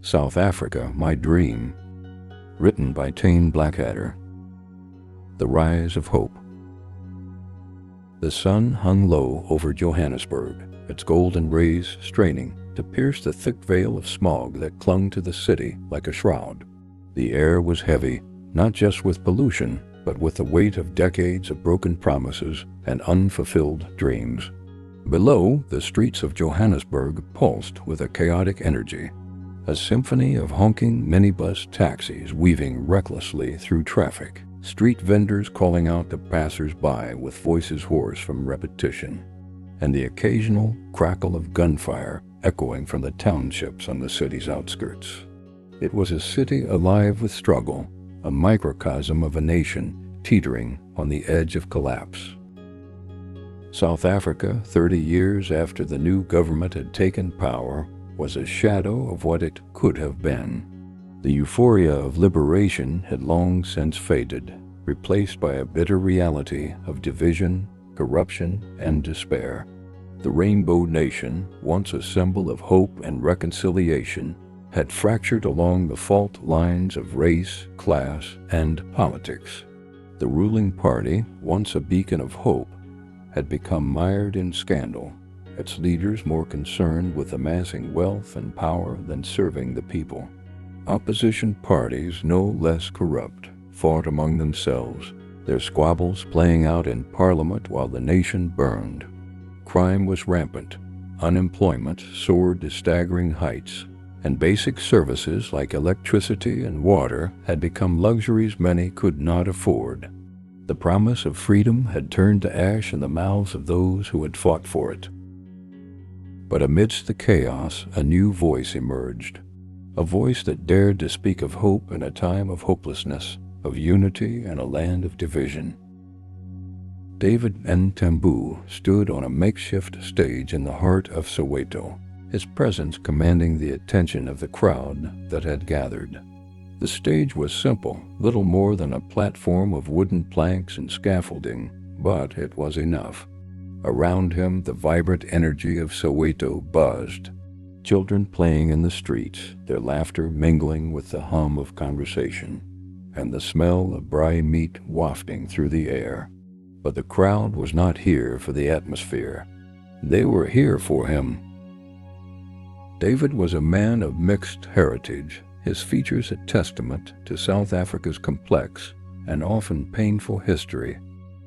South Africa, My Dream, written by Tane Blackadder. The Rise of Hope. The sun hung low over Johannesburg, its golden rays straining to pierce the thick veil of smog that clung to the city like a shroud. The air was heavy, not just with pollution, but with the weight of decades of broken promises and unfulfilled dreams. Below, the streets of Johannesburg pulsed with a chaotic energy, a symphony of honking minibus taxis weaving recklessly through traffic, street vendors calling out to passers-by with voices hoarse from repetition, and the occasional crackle of gunfire echoing from the townships on the city's outskirts. It was a city alive with struggle, a microcosm of a nation teetering on the edge of collapse. South Africa, 30 years after the new government had taken power, was a shadow of what it could have been. The euphoria of liberation had long since faded, replaced by a bitter reality of division, corruption, and despair. The Rainbow Nation, once a symbol of hope and reconciliation, had fractured along the fault lines of race, class, and politics. The ruling party, once a beacon of hope, had become mired in scandal, its leaders more concerned with amassing wealth and power than serving the people. Opposition parties, no less corrupt, fought among themselves, their squabbles playing out in Parliament while the nation burned. Crime was rampant, unemployment soared to staggering heights, and basic services like electricity and water had become luxuries many could not afford. The promise of freedom had turned to ash in the mouths of those who had fought for it. But amidst the chaos, a new voice emerged, a voice that dared to speak of hope in a time of hopelessness, of unity in a land of division. David Mtembu stood on a makeshift stage in the heart of Soweto, his presence commanding the attention of the crowd that had gathered. The stage was simple, little more than a platform of wooden planks and scaffolding, but it was enough. Around him, the vibrant energy of Soweto buzzed, children playing in the streets, their laughter mingling with the hum of conversation, and the smell of braai meat wafting through the air. But the crowd was not here for the atmosphere. They were here for him. David was a man of mixed heritage, his features a testament to South Africa's complex and often painful history.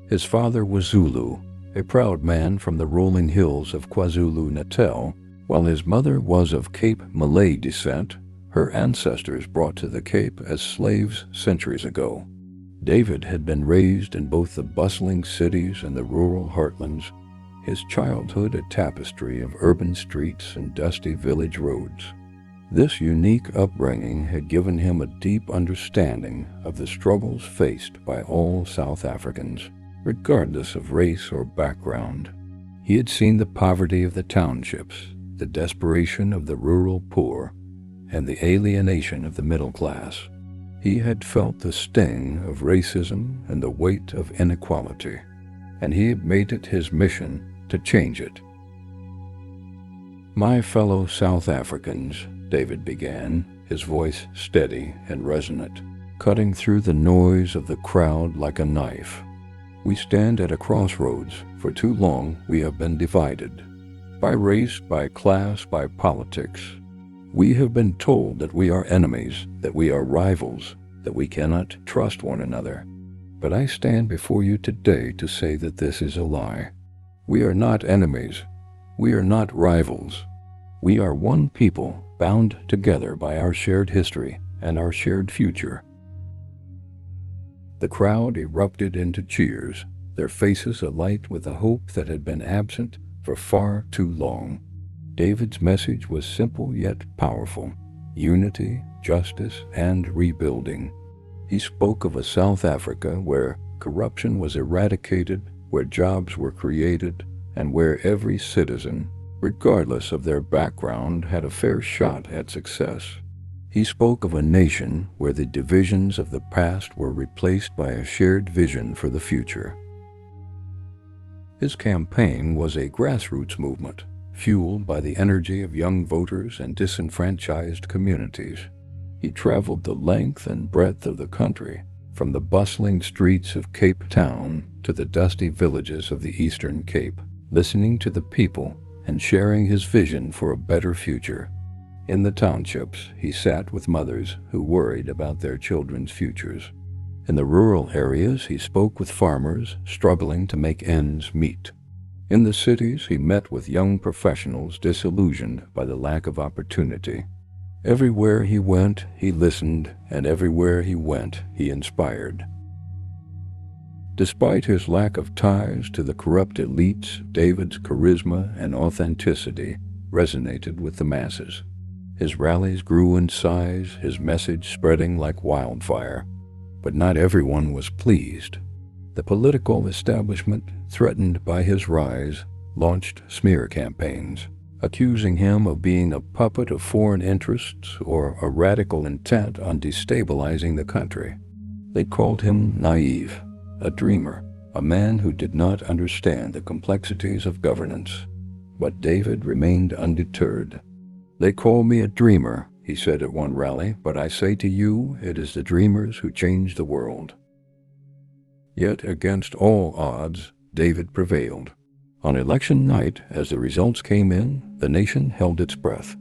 His father was Zulu, a proud man from the rolling hills of KwaZulu-Natal, while his mother was of Cape Malay descent, her ancestors brought to the Cape as slaves centuries ago. David had been raised in both the bustling cities and the rural heartlands, his childhood a tapestry of urban streets and dusty village roads. This unique upbringing had given him a deep understanding of the struggles faced by all South Africans, regardless of race or background. He had seen the poverty of the townships, the desperation of the rural poor, and the alienation of the middle class. He had felt the sting of racism and the weight of inequality, and he had made it his mission to change it. "My fellow South Africans," David began, his voice steady and resonant, cutting through the noise of the crowd like a knife. "We stand at a crossroads. For too long we have been divided. By race, by class, by politics. We have been told that we are enemies, that we are rivals, that we cannot trust one another. But I stand before you today to say that this is a lie. We are not enemies. We are not rivals. We are one people, bound together by our shared history and our shared future." The crowd erupted into cheers, their faces alight with a hope that had been absent for far too long. David's message was simple yet powerful: unity, justice, and rebuilding. He spoke of a South Africa where corruption was eradicated, where jobs were created, and where every citizen, regardless of their background, had a fair shot at success. He spoke of a nation where the divisions of the past were replaced by a shared vision for the future. His campaign was a grassroots movement, fueled by the energy of young voters and disenfranchised communities. He traveled the length and breadth of the country, from the bustling streets of Cape Town to the dusty villages of the Eastern Cape, listening to the people and sharing his vision for a better future. In the townships, he sat with mothers who worried about their children's futures. In the rural areas, he spoke with farmers struggling to make ends meet. In the cities, he met with young professionals disillusioned by the lack of opportunity. Everywhere he went, he listened, and everywhere he went, he inspired. Despite his lack of ties to the corrupt elites, David's charisma and authenticity resonated with the masses. His rallies grew in size, his message spreading like wildfire. But not everyone was pleased. The political establishment, threatened by his rise, launched smear campaigns, accusing him of being a puppet of foreign interests or a radical intent on destabilizing the country. They called him naive, a dreamer, a man who did not understand the complexities of governance. But David remained undeterred. "They call me a dreamer," he said at one rally, "but I say to you, it is the dreamers who change the world." Yet, against all odds, David prevailed. On election night, as the results came in, the nation held its breath.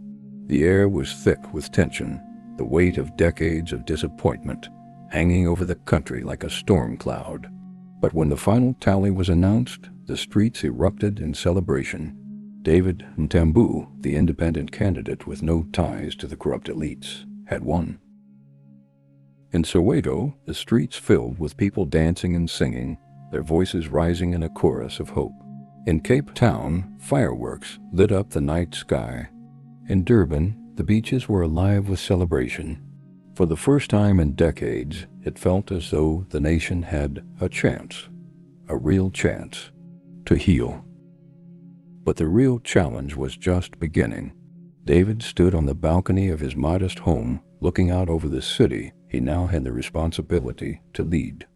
The air was thick with tension, the weight of decades of disappointment hanging over the country like a storm cloud. But when the final tally was announced, the streets erupted in celebration. David Mtembu, the independent candidate with no ties to the corrupt elites, had won. In Soweto, the streets filled with people dancing and singing, their voices rising in a chorus of hope. In Cape Town, fireworks lit up the night sky. In Durban, the beaches were alive with celebration. For the first time in decades, it felt as though the nation had a chance, a real chance, to heal. But the real challenge was just beginning. David stood on the balcony of his modest home, looking out over the city he now had the responsibility to lead.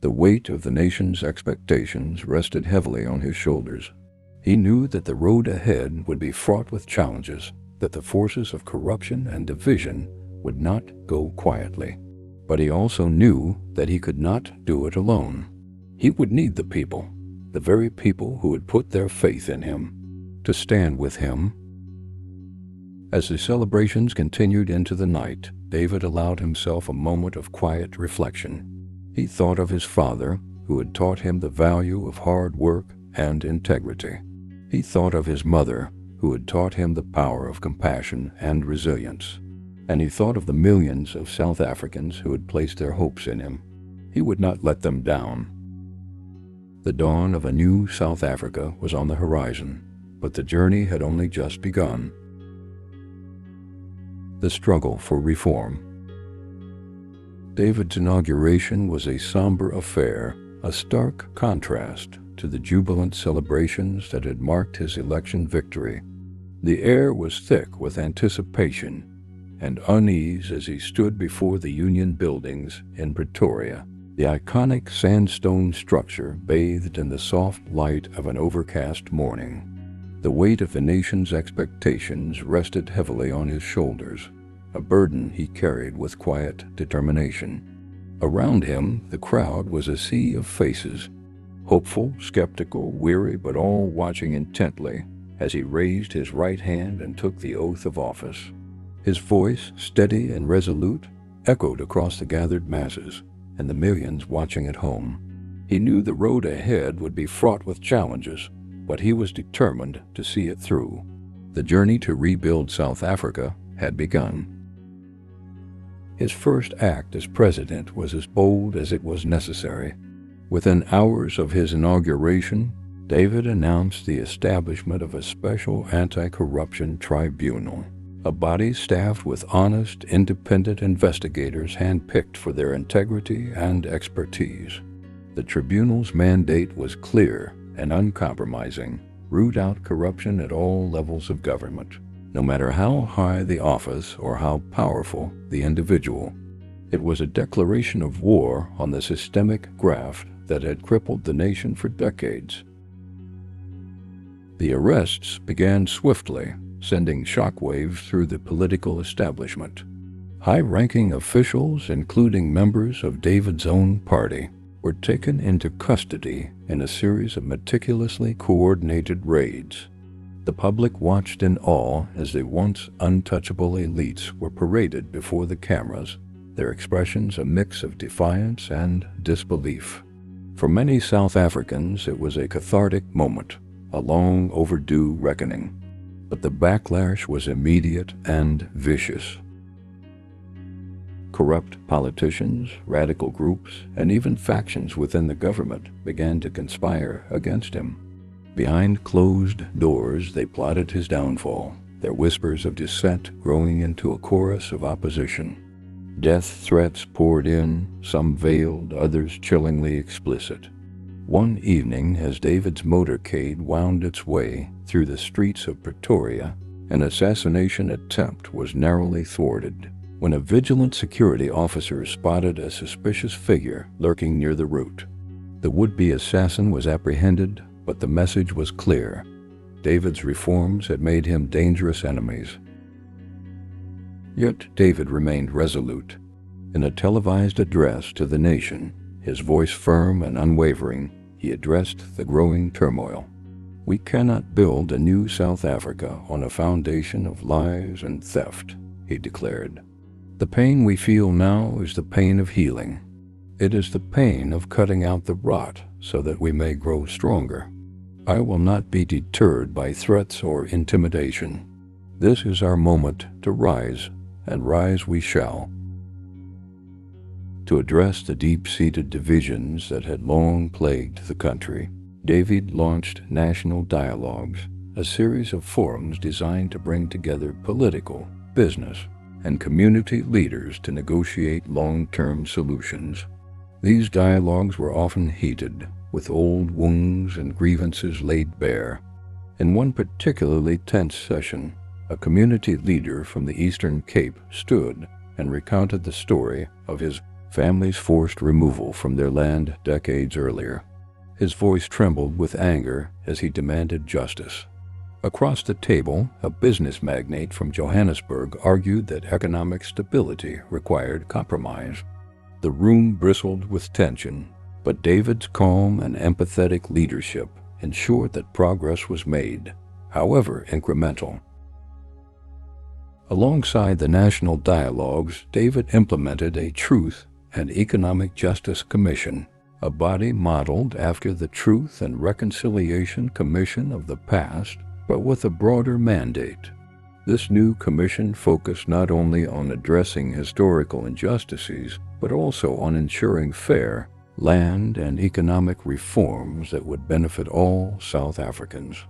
The weight of the nation's expectations rested heavily on his shoulders. He knew that the road ahead would be fraught with challenges, that the forces of corruption and division would not go quietly. But he also knew that he could not do it alone. He would need the people, the very people who had put their faith in him, to stand with him. As the celebrations continued into the night, David allowed himself a moment of quiet reflection. He thought of his father, who had taught him the value of hard work and integrity. He thought of his mother, who had taught him the power of compassion and resilience. And he thought of the millions of South Africans who had placed their hopes in him. He would not let them down. The dawn of a new South Africa was on the horizon, but the journey had only just begun. The struggle for reform. David's inauguration was a somber affair, a stark contrast to the jubilant celebrations that had marked his election victory. The air was thick with anticipation and unease as he stood before the Union buildings in Pretoria, the iconic sandstone structure bathed in the soft light of an overcast morning. The weight of the nation's expectations rested heavily on his shoulders, a burden he carried with quiet determination. Around him, the crowd was a sea of faces, hopeful, skeptical, weary, but all watching intently as he raised his right hand and took the oath of office. His voice, steady and resolute, echoed across the gathered masses and the millions watching at home. He knew the road ahead would be fraught with challenges, but he was determined to see it through. The journey to rebuild South Africa had begun. His first act as president was as bold as it was necessary. Within hours of his inauguration, David announced the establishment of a special anti-corruption tribunal, a body staffed with honest, independent investigators handpicked for their integrity and expertise. The tribunal's mandate was clear and uncompromising: root out corruption at all levels of government, no matter how high the office or how powerful the individual. It was a declaration of war on the systemic graft that had crippled the nation for decades. The arrests began swiftly, sending shockwaves through the political establishment. High-ranking officials, including members of David's own party, were taken into custody in a series of meticulously coordinated raids. The public watched in awe as the once untouchable elites were paraded before the cameras, their expressions a mix of defiance and disbelief. For many South Africans, it was a cathartic moment, a long overdue reckoning. But the backlash was immediate and vicious. Corrupt politicians, radical groups, and even factions within the government began to conspire against him. Behind closed doors, they plotted his downfall, their whispers of dissent growing into a chorus of opposition. Death threats poured in, some veiled, others chillingly explicit. One evening, as David's motorcade wound its way through the streets of Pretoria, an assassination attempt was narrowly thwarted when a vigilant security officer spotted a suspicious figure lurking near the route. The would-be assassin was apprehended, but the message was clear. David's reforms had made him dangerous enemies. Yet David remained resolute. In a televised address to the nation, his voice firm and unwavering, he addressed the growing turmoil. "We cannot build a new South Africa on a foundation of lies and theft," he declared. "The pain we feel now is the pain of healing. It is the pain of cutting out the rot so that we may grow stronger. I will not be deterred by threats or intimidation. This is our moment to rise, and rise we shall." To address the deep-seated divisions that had long plagued the country, David launched National Dialogues, a series of forums designed to bring together political, business, and community leaders to negotiate long-term solutions. These dialogues were often heated, with old wounds and grievances laid bare. In one particularly tense session, a community leader from the Eastern Cape stood and recounted the story of his family's forced removal from their land decades earlier. His voice trembled with anger as he demanded justice. Across the table, a business magnate from Johannesburg argued that economic stability required compromise. The room bristled with tension, but David's calm and empathetic leadership ensured that progress was made, however incremental. Alongside the national dialogues, David implemented a Truth and Economic Justice Commission, a body modeled after the Truth and Reconciliation Commission of the past, but with a broader mandate. This new commission focused not only on addressing historical injustices, but also on ensuring fair land and economic reforms that would benefit all South Africans.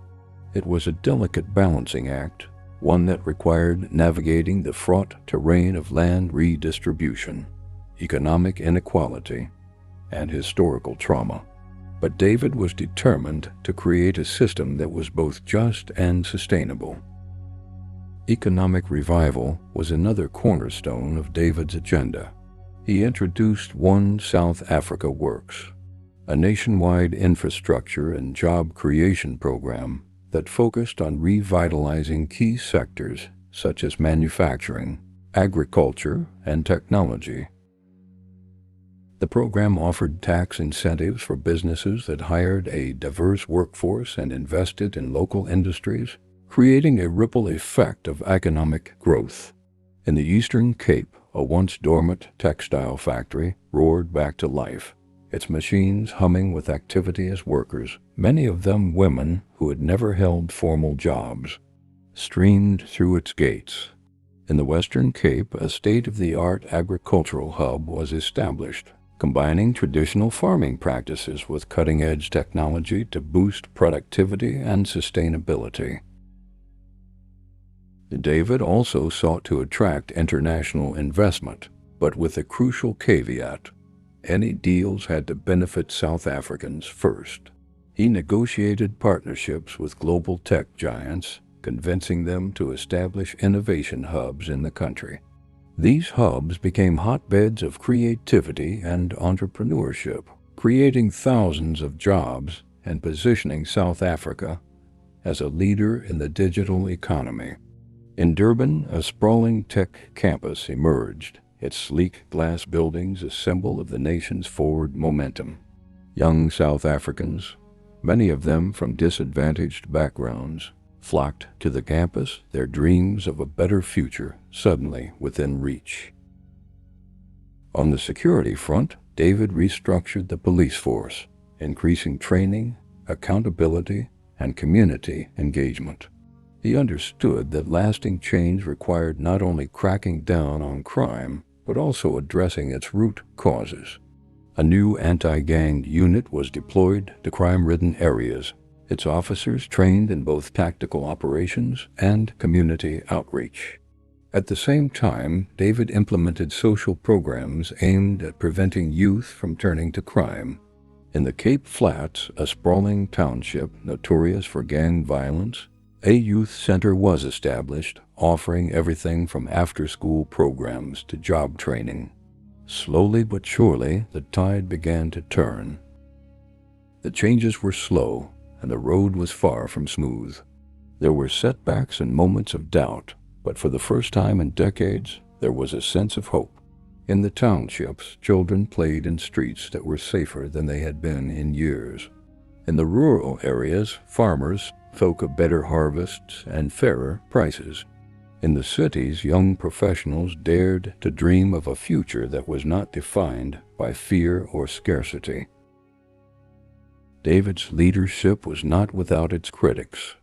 It was a delicate balancing act, one that required navigating the fraught terrain of land redistribution, economic inequality, and historical trauma. But David was determined to create a system that was both just and sustainable. Economic revival was another cornerstone of David's agenda. He introduced One South Africa Works, a nationwide infrastructure and job creation program that focused on revitalizing key sectors such as manufacturing, agriculture, and technology. The program offered tax incentives for businesses that hired a diverse workforce and invested in local industries, creating a ripple effect of economic growth. In the Eastern Cape, a once dormant textile factory roared back to life, its machines humming with activity as workers, many of them women who had never held formal jobs, streamed through its gates. In the Western Cape, a state-of-the-art agricultural hub was established, combining traditional farming practices with cutting-edge technology to boost productivity and sustainability. David also sought to attract international investment, but with a crucial caveat: any deals had to benefit South Africans first. He negotiated partnerships with global tech giants, convincing them to establish innovation hubs in the country. These hubs became hotbeds of creativity and entrepreneurship, creating thousands of jobs and positioning South Africa as a leader in the digital economy. In Durban, a sprawling tech campus emerged, its sleek glass buildings a symbol of the nation's forward momentum. Young South Africans, many of them from disadvantaged backgrounds, flocked to the campus, their dreams of a better future suddenly within reach. On the security front, David restructured the police force, increasing training, accountability, and community engagement. He understood that lasting change required not only cracking down on crime, but also addressing its root causes. A new anti-gang unit was deployed to crime-ridden areas, its officers trained in both tactical operations and community outreach. At the same time, David implemented social programs aimed at preventing youth from turning to crime. In the Cape Flats, a sprawling township notorious for gang violence, a youth center was established, offering everything from after-school programs to job training. Slowly but surely, the tide began to turn. The changes were slow, and the road was far from smooth. There were setbacks and moments of doubt, but for the first time in decades, there was a sense of hope. In the townships, children played in streets that were safer than they had been in years. In the rural areas, farmers spoke of better harvests and fairer prices. In the cities, young professionals dared to dream of a future that was not defined by fear or scarcity. David's leadership was not without its critics.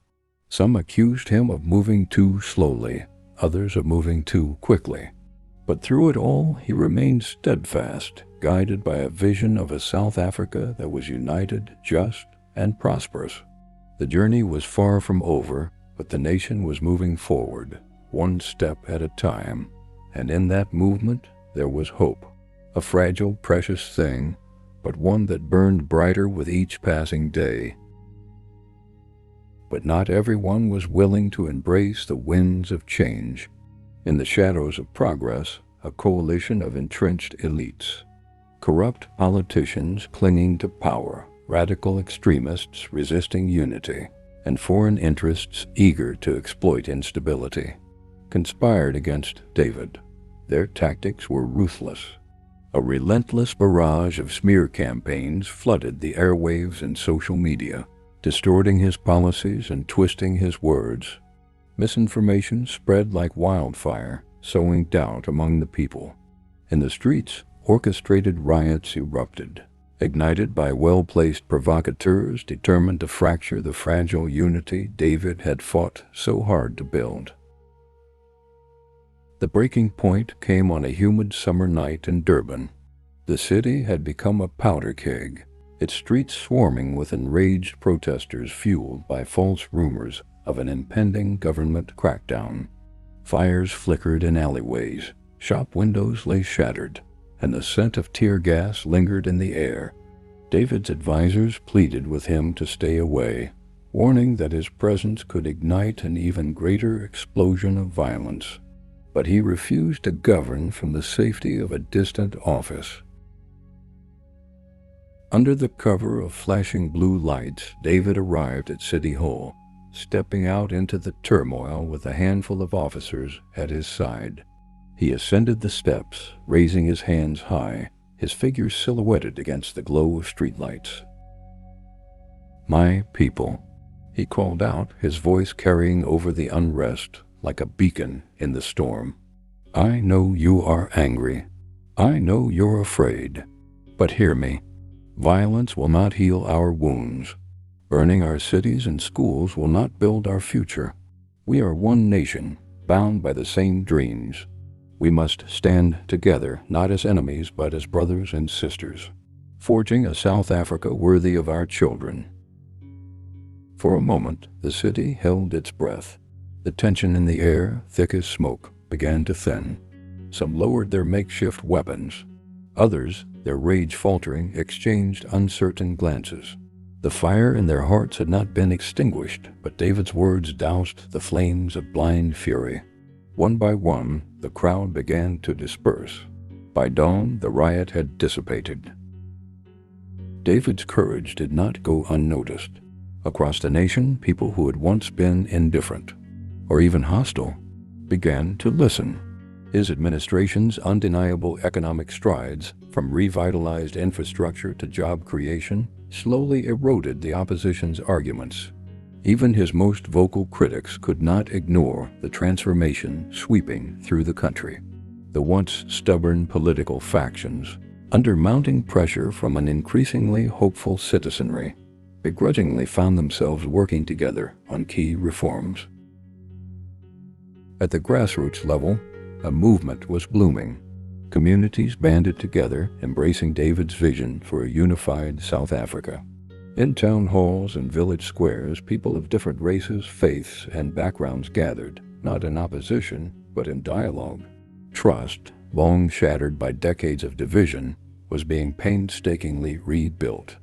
Some accused him of moving too slowly, others of moving too quickly. But through it all, he remained steadfast, guided by a vision of a South Africa that was united, just, and prosperous. The journey was far from over, but the nation was moving forward, one step at a time, and in that movement there was hope, a fragile, precious thing, but one that burned brighter with each passing day. But not everyone was willing to embrace the winds of change. In the shadows of progress, a coalition of entrenched elites, corrupt politicians clinging to power, radical extremists resisting unity, and foreign interests eager to exploit instability, conspired against David. Their tactics were ruthless. A relentless barrage of smear campaigns flooded the airwaves and social media, distorting his policies and twisting his words. Misinformation spread like wildfire, sowing doubt among the people. In the streets, orchestrated riots erupted, ignited by well-placed provocateurs determined to fracture the fragile unity David had fought so hard to build. The breaking point came on a humid summer night in Durban. The city had become a powder keg, its streets swarming with enraged protesters fueled by false rumors of an impending government crackdown. Fires flickered in alleyways, shop windows lay shattered, and the scent of tear gas lingered in the air. David's advisors pleaded with him to stay away, warning that his presence could ignite an even greater explosion of violence. But he refused to govern from the safety of a distant office. Under the cover of flashing blue lights, David arrived at City Hall, stepping out into the turmoil with a handful of officers at his side. He ascended the steps, raising his hands high, his figure silhouetted against the glow of streetlights. "My people," he called out, his voice carrying over the unrest like a beacon in the storm. "I know you are angry. I know you're afraid. But hear me. Violence will not heal our wounds. Burning our cities and schools will not build our future. We are one nation, bound by the same dreams. We must stand together, not as enemies, but as brothers and sisters, forging a South Africa worthy of our children." For a moment, the city held its breath. The tension in the air, thick as smoke, began to thin. Some lowered their makeshift weapons. Others, their rage faltering, exchanged uncertain glances. The fire in their hearts had not been extinguished, but David's words doused the flames of blind fury. One by one, the crowd began to disperse. By dawn, the riot had dissipated. David's courage did not go unnoticed. Across the nation, people who had once been indifferent, or even hostile, began to listen. His administration's undeniable economic strides, from revitalized infrastructure to job creation, slowly eroded the opposition's arguments. Even his most vocal critics could not ignore the transformation sweeping through the country. The once stubborn political factions, under mounting pressure from an increasingly hopeful citizenry, begrudgingly found themselves working together on key reforms. At the grassroots level, a movement was blooming. Communities banded together, embracing David's vision for a unified South Africa. In town halls and village squares, people of different races, faiths, and backgrounds gathered, not in opposition, but in dialogue. Trust, long shattered by decades of division, was being painstakingly rebuilt.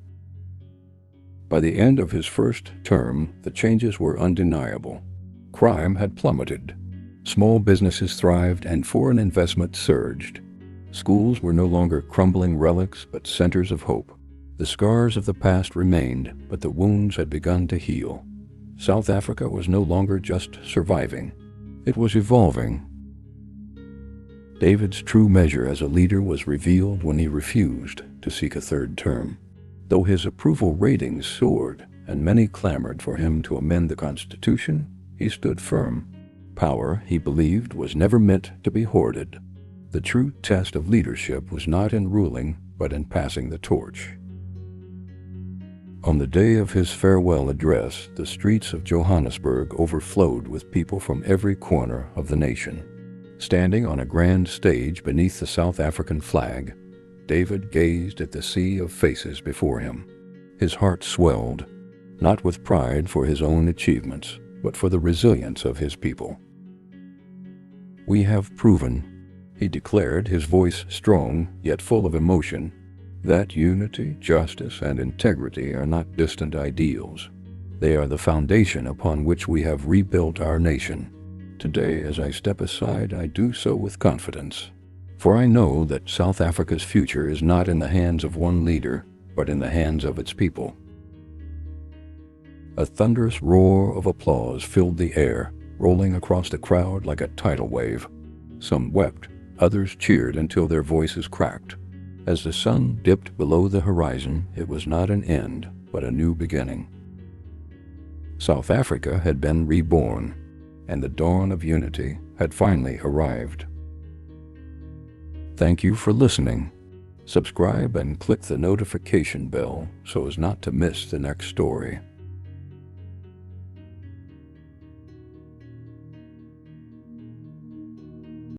By the end of his first term, the changes were undeniable. Crime had plummeted. Small businesses thrived and foreign investment surged. Schools were no longer crumbling relics but centers of hope. The scars of the past remained, but the wounds had begun to heal. South Africa was no longer just surviving. It was evolving. David's true measure as a leader was revealed when he refused to seek a third term. Though his approval ratings soared and many clamored for him to amend the Constitution, he stood firm. Power, he believed, was never meant to be hoarded. The true test of leadership was not in ruling, but in passing the torch. On the day of his farewell address, the streets of Johannesburg overflowed with people from every corner of the nation. Standing on a grand stage beneath the South African flag, David gazed at the sea of faces before him. His heart swelled, not with pride for his own achievements, but for the resilience of his people. "We have proven," he declared, his voice strong yet full of emotion, "that unity, justice, and integrity are not distant ideals. They are the foundation upon which we have rebuilt our nation. Today, as I step aside, I do so with confidence. For I know that South Africa's future is not in the hands of one leader, but in the hands of its people." A thunderous roar of applause filled the air, rolling across the crowd like a tidal wave. Some wept, others cheered until their voices cracked. As the sun dipped below the horizon, it was not an end, but a new beginning. South Africa had been reborn, and the dawn of unity had finally arrived. Thank you for listening. Subscribe and click the notification bell so as not to miss the next story.